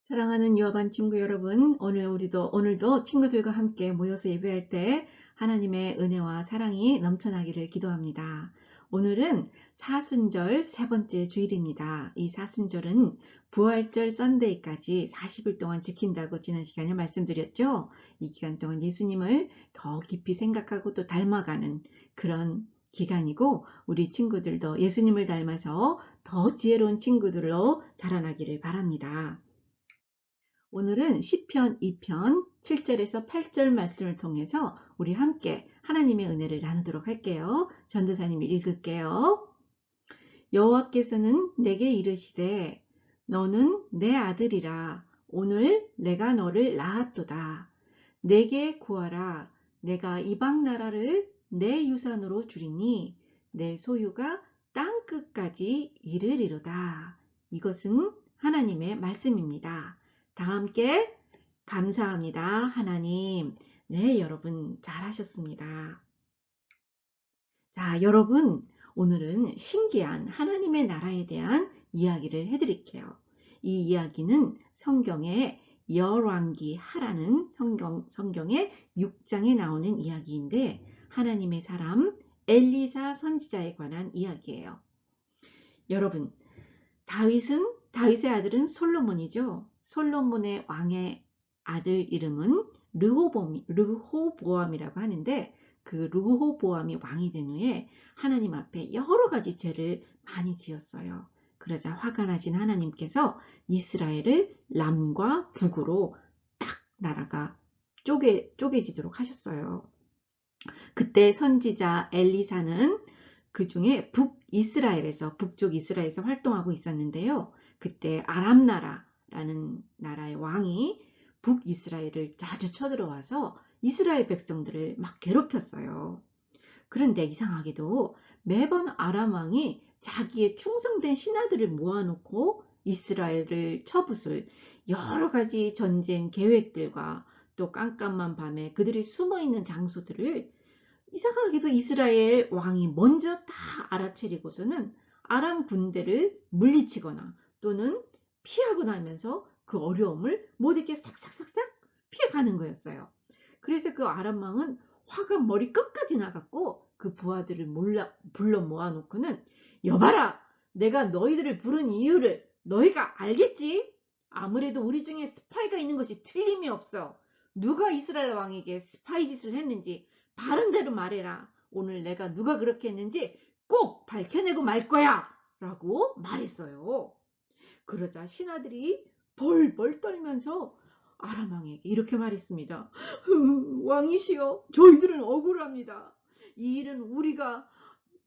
사랑하는 유아반 친구 여러분, 오늘도 친구들과 함께 모여서 예배할 때 하나님의 은혜와 사랑이 넘쳐나기를 기도합니다. 오늘은 사순절 세 번째 주일입니다. 이 사순절은 부활절 썬데이까지 40일 동안 지킨다고 지난 시간에 말씀드렸죠. 이 기간 동안 예수님을 더 깊이 생각하고 또 닮아가는 그런 기간이고, 우리 친구들도 예수님을 닮아서 더 지혜로운 친구들로 자라나기를 바랍니다. 오늘은 시편 2편 7절에서 8절 말씀을 통해서 우리 함께 하나님의 은혜를 나누도록 할게요. 전도사님이 읽을게요. 여호와께서는 내게 이르시되 너는 내 아들이라. 오늘 내가 너를 낳았도다. 내게 구하라. 내가 이방 나라를 내 유산으로 주리니 내 소유가 땅 끝까지 이르리로다. 이것은 하나님의 말씀입니다. 다 함께 감사합니다. 하나님. 네, 여러분 잘하셨습니다. 자, 여러분 오늘은 신기한 하나님의 나라에 대한 이야기를 해드릴게요. 이 이야기는 성경의 열왕기 하라는 성경의 6장에 나오는 이야기인데 하나님의 사람 엘리사 선지자에 관한 이야기예요. 여러분, 다윗의 아들은 솔로몬이죠. 솔로몬의 왕의 아들 이름은 르호보암이라고 하는데 그 르호보암이 왕이 된 후에 하나님 앞에 여러 가지 죄를 많이 지었어요. 그러자 화가 나신 하나님께서 이스라엘을 남과 북으로 딱 나라가 쪼개지도록 하셨어요. 그때 선지자 엘리사는 그 중에 북쪽 이스라엘에서 활동하고 있었는데요. 그때 아람나라라는 나라의 왕이 북이스라엘을 자주 쳐들어와서 이스라엘 백성들을 막 괴롭혔어요. 그런데 이상하게도 매번 아람 왕이 자기의 충성된 신하들을 모아놓고 이스라엘을 쳐부술 여러 가지 전쟁 계획들과 또 깜깜한 밤에 그들이 숨어있는 장소들을 이상하게도 이스라엘 왕이 먼저 다 알아채리고서는 아람 군대를 물리치거나 또는 피하고 나면서 그 어려움을 모두에게 싹싹싹싹 피해가는 거였어요. 그래서 그 아람 왕은 화가 머리 끝까지 나갔고 그 부하들을 불러 모아놓고는 여봐라, 내가 너희들을 부른 이유를 너희가 알겠지? 아무래도 우리 중에 스파이가 있는 것이 틀림이 없어. 누가 이스라엘 왕에게 스파이 짓을 했는지 바른 대로 말해라. 오늘 내가 누가 그렇게 했는지 꼭 밝혀내고 말 거야 라고 말했어요. 그러자 신하들이 벌벌 떨면서 아람 왕에게 이렇게 말했습니다. 왕이시여, 저희들은 억울합니다. 이 일은 우리가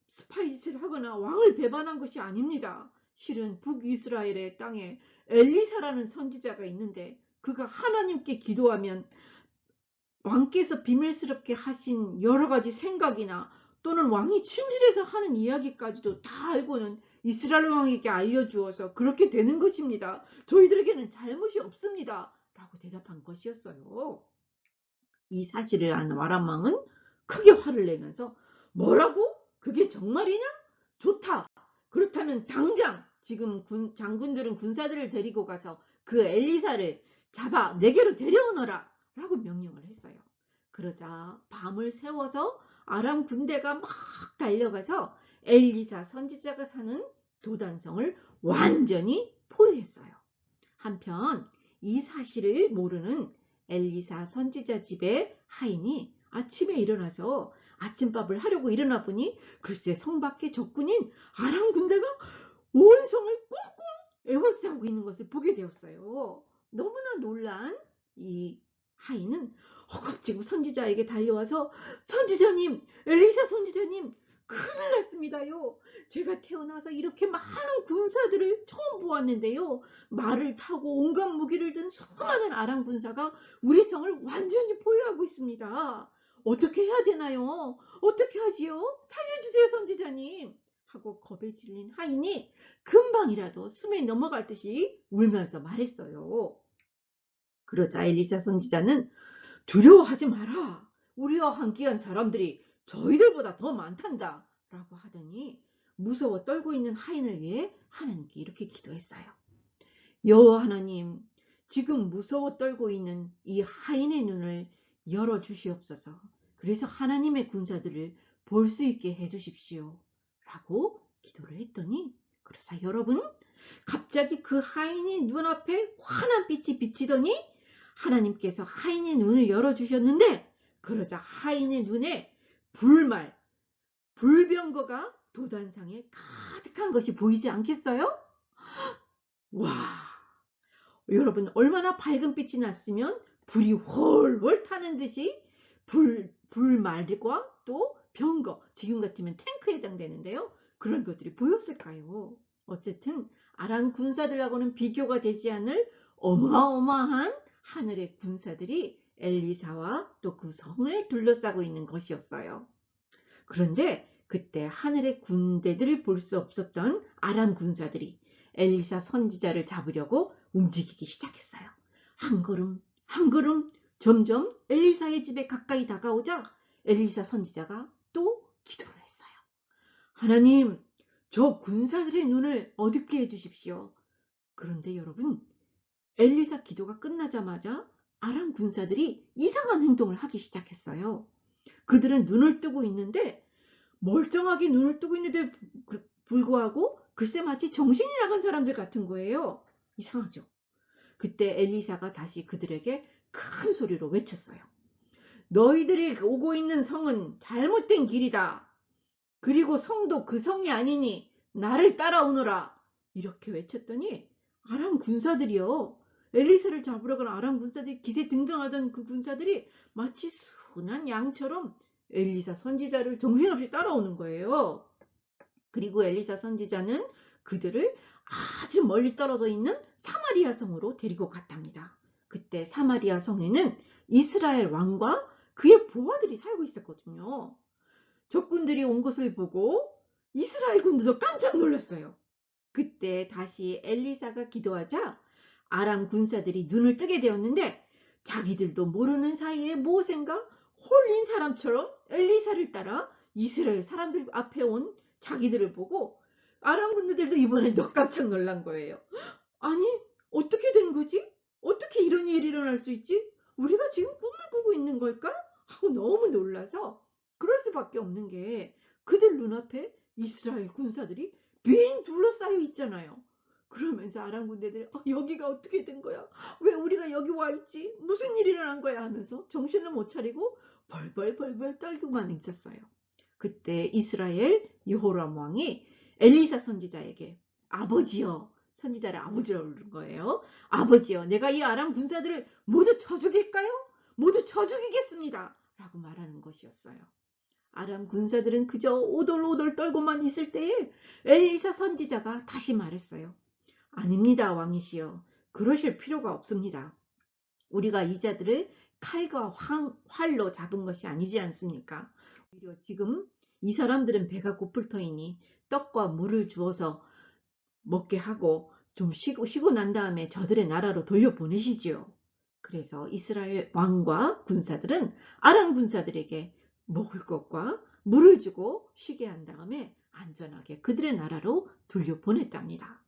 스파이 짓을 하거나 왕을 배반한 것이 아닙니다. 실은 북이스라엘의 땅에 엘리사라는 선지자가 있는데 그가 하나님께 기도하면 왕께서 비밀스럽게 하신 여러 가지 생각이나 또는 왕이 침실에서 하는 이야기까지도 다 알고는 이스라엘 왕에게 알려주어서 그렇게 되는 것입니다. 저희들에게는 잘못이 없습니다. 라고 대답한 것이었어요. 이 사실을 아는 아람 왕은 크게 화를 내면서 뭐라고? 그게 정말이냐? 좋다. 그렇다면 당장 지금 장군들은 군사들을 데리고 가서 그 엘리사를 잡아 내게로 데려오너라 라고 명령을 했어요. 그러자 밤을 새워서 아람 군대가 막 달려가서 엘리사 선지자가 사는 도단성을 완전히 포위했어요. 한편 이 사실을 모르는 엘리사 선지자 집의 하인이 아침에 일어나서 아침밥을 하려고 일어나 보니 글쎄 성 밖에 적군인 아람 군대가 온 성을 꽁꽁 에워싸고 있는 것을 보게 되었어요. 너무나 놀란 이 하인은 허겁지겁 선지자에게 달려와서 선지자님, 엘리사 선지자님, 큰일 났습니다요. 제가 태어나서 이렇게 많은 군사들을 처음 보았는데요. 말을 타고 온갖 무기를 든 수많은 아람 군사가 우리 성을 완전히 포위하고 있습니다. 어떻게 해야 되나요? 어떻게 하지요? 살려주세요, 선지자님. 하고 겁에 질린 하인이 금방이라도 숨에 넘어갈 듯이 울면서 말했어요. 그러자 엘리사 선지자는 두려워하지 마라. 우리와 함께한 사람들이 저희들보다 더 많단다. 라고 하더니 무서워 떨고 있는 하인을 위해 하나님께 이렇게 기도했어요. 여호와 하나님, 지금 무서워 떨고 있는 이 하인의 눈을 열어주시옵소서. 그래서 하나님의 군사들을 볼 수 있게 해주십시오. 라고 기도를 했더니, 그러자 여러분, 갑자기 그 하인이 눈앞에 환한 빛이 비치더니 하나님께서 하인의 눈을 열어주셨는데, 그러자 하인의 눈에 불병거가 도단상에 가득한 것이 보이지 않겠어요? 와, 여러분, 얼마나 밝은 빛이 났으면 불이 훨훨 타는 듯이 불말과 또 병거, 지금 같으면 탱크에 해당되는데요. 그런 것들이 보였을까요? 어쨌든 아람 군사들하고는 비교가 되지 않을 어마어마한 하늘의 군사들이 엘리사와 또 그 성을 둘러싸고 있는 것이었어요. 그런데 그때 하늘의 군대들을 볼 수 없었던 아람 군사들이 엘리사 선지자를 잡으려고 움직이기 시작했어요. 한 걸음 한 걸음 점점 엘리사의 집에 가까이 다가오자 엘리사 선지자가 또 기도를 했어요. 하나님, 저 군사들의 눈을 어둡게 해주십시오. 그런데 여러분, 엘리사 기도가 끝나자마자 아람 군사들이 이상한 행동을 하기 시작했어요. 그들은 눈을 뜨고 있는데, 멀쩡하게 눈을 뜨고 있는데 불구하고 글쎄 마치 정신이 나간 사람들 같은 거예요. 이상하죠? 그때 엘리사가 다시 그들에게 큰 소리로 외쳤어요. 너희들이 오고 있는 성은 잘못된 길이다. 그리고 성도 그 성이 아니니 나를 따라오너라. 이렇게 외쳤더니 아람 군사들이요. 엘리사를 잡으러 간 아람 군사들이 기세 등등하던 그 군사들이 마치 순한 양처럼 엘리사 선지자를 정신없이 따라오는 거예요. 그리고 엘리사 선지자는 그들을 아주 멀리 떨어져 있는 사마리아 성으로 데리고 갔답니다. 그때 사마리아 성에는 이스라엘 왕과 그의 보화들이 살고 있었거든요. 적군들이 온 것을 보고 이스라엘 군들도 깜짝 놀랐어요. 그때 다시 엘리사가 기도하자 아람 군사들이 눈을 뜨게 되었는데 자기들도 모르는 사이에 모세인가 홀린 사람처럼 엘리사를 따라 이스라엘 사람들 앞에 온 자기들을 보고 아람 군대들도 이번엔 너 깜짝 놀란 거예요. 아니, 어떻게 된 거지? 어떻게 이런 일이 일어날 수 있지? 우리가 지금 꿈을 꾸고 있는 걸까? 하고 너무 놀라서 그럴 수밖에 없는 게 그들 눈앞에 이스라엘 군사들이 빙 둘러싸여 있잖아요. 그러면서 아람 군대들이 여기가 어떻게 된 거야? 왜 우리가 여기 와 있지? 무슨 일이 일어난 거야? 하면서 정신을 못 차리고 벌벌 떨고만 있었어요. 그때 이스라엘 여호람 왕이 엘리사 선지자에게 아버지여, 선지자를 아버지라고 부른 거예요. 아버지여, 내가 이 아람 군사들을 모두 쳐 죽일까요? 모두 쳐 죽이겠습니다. 라고 말하는 것이었어요. 아람 군사들은 그저 오돌오돌 떨고만 있을 때에 엘리사 선지자가 다시 말했어요. 아닙니다, 왕이시여. 그러실 필요가 없습니다. 우리가 이 자들을 칼과 활로 잡은 것이 아니지 않습니까? 오히려 지금 이 사람들은 배가 고플 터이니 떡과 물을 주어서 먹게 하고 좀 쉬고 난 다음에 저들의 나라로 돌려보내시지요. 그래서 이스라엘 왕과 군사들은 아람 군사들에게 먹을 것과 물을 주고 쉬게 한 다음에 안전하게 그들의 나라로 돌려보냈답니다.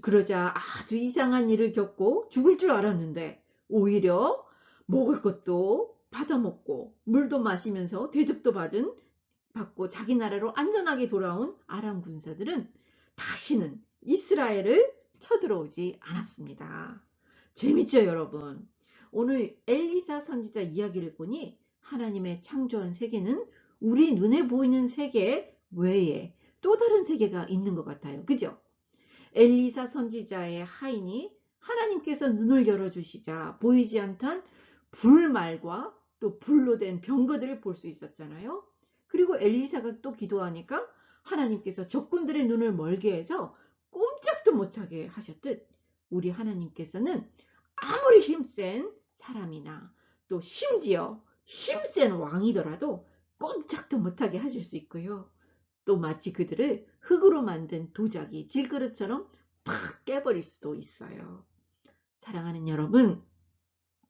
그러자 아주 이상한 일을 겪고 죽을 줄 알았는데 오히려 먹을 것도 받아먹고 물도 마시면서 대접도 받고 자기 나라로 안전하게 돌아온 아람 군사들은 다시는 이스라엘을 쳐들어오지 않았습니다. 재밌죠, 여러분? 오늘 엘리사 선지자 이야기를 보니 하나님의 창조한 세계는 우리 눈에 보이는 세계 외에 또 다른 세계가 있는 것 같아요. 그죠? 엘리사 선지자의 하인이 하나님께서 눈을 열어주시자 보이지 않던 불말과 또 불로 된 병거들을 볼 수 있었잖아요. 그리고 엘리사가 또 기도하니까 하나님께서 적군들의 눈을 멀게 해서 꼼짝도 못하게 하셨듯 우리 하나님께서는 아무리 힘센 사람이나 또 심지어 힘센 왕이더라도 꼼짝도 못하게 하실 수 있고요. 또 마치 그들을 흙으로 만든 도자기, 질그릇처럼 팍 깨버릴 수도 있어요. 사랑하는 여러분,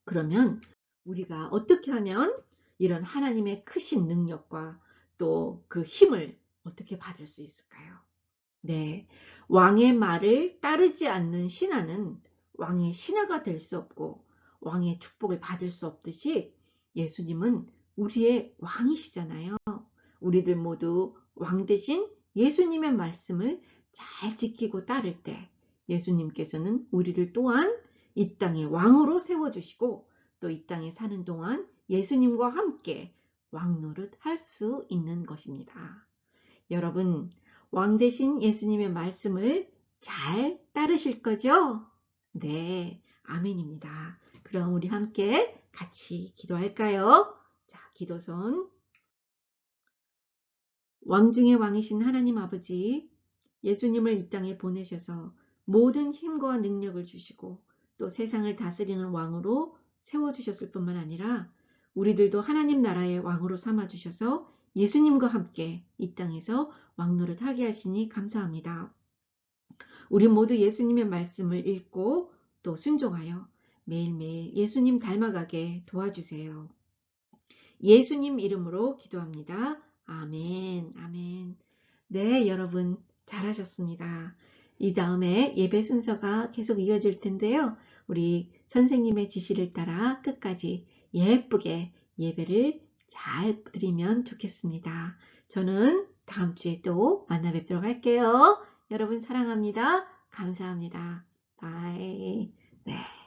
그러면 우리가 어떻게 하면 이런 하나님의 크신 능력과 또 그 힘을 어떻게 받을 수 있을까요? 네, 왕의 말을 따르지 않는 신하는 왕의 신하가 될 수 없고 왕의 축복을 받을 수 없듯이 예수님은 우리의 왕이시잖아요. 우리들 모두 왕 대신 예수님의 말씀을 잘 지키고 따를 때 예수님께서는 우리를 또한 이 땅의 왕으로 세워주시고 또 이 땅에 사는 동안 예수님과 함께 왕 노릇 할 수 있는 것입니다. 여러분, 왕 대신 예수님의 말씀을 잘 따르실 거죠? 네, 아멘입니다. 그럼 우리 함께 같이 기도할까요? 자, 기도선. 왕 중의 왕이신 하나님 아버지, 예수님을 이 땅에 보내셔서 모든 힘과 능력을 주시고 또 세상을 다스리는 왕으로 세워주셨을 뿐만 아니라 우리들도 하나님 나라의 왕으로 삼아주셔서 예수님과 함께 이 땅에서 왕노릇 하게 하시니 감사합니다. 우리 모두 예수님의 말씀을 읽고 또 순종하여 매일매일 예수님 닮아가게 도와주세요. 예수님 이름으로 기도합니다. 아멘, 아멘. 네, 여러분 잘하셨습니다. 이 다음에 예배 순서가 계속 이어질 텐데요. 우리 선생님의 지시를 따라 끝까지 예쁘게 예배를 잘 드리면 좋겠습니다. 저는 다음 주에 또 만나 뵙도록 할게요. 여러분 사랑합니다. 감사합니다. 바이. 네.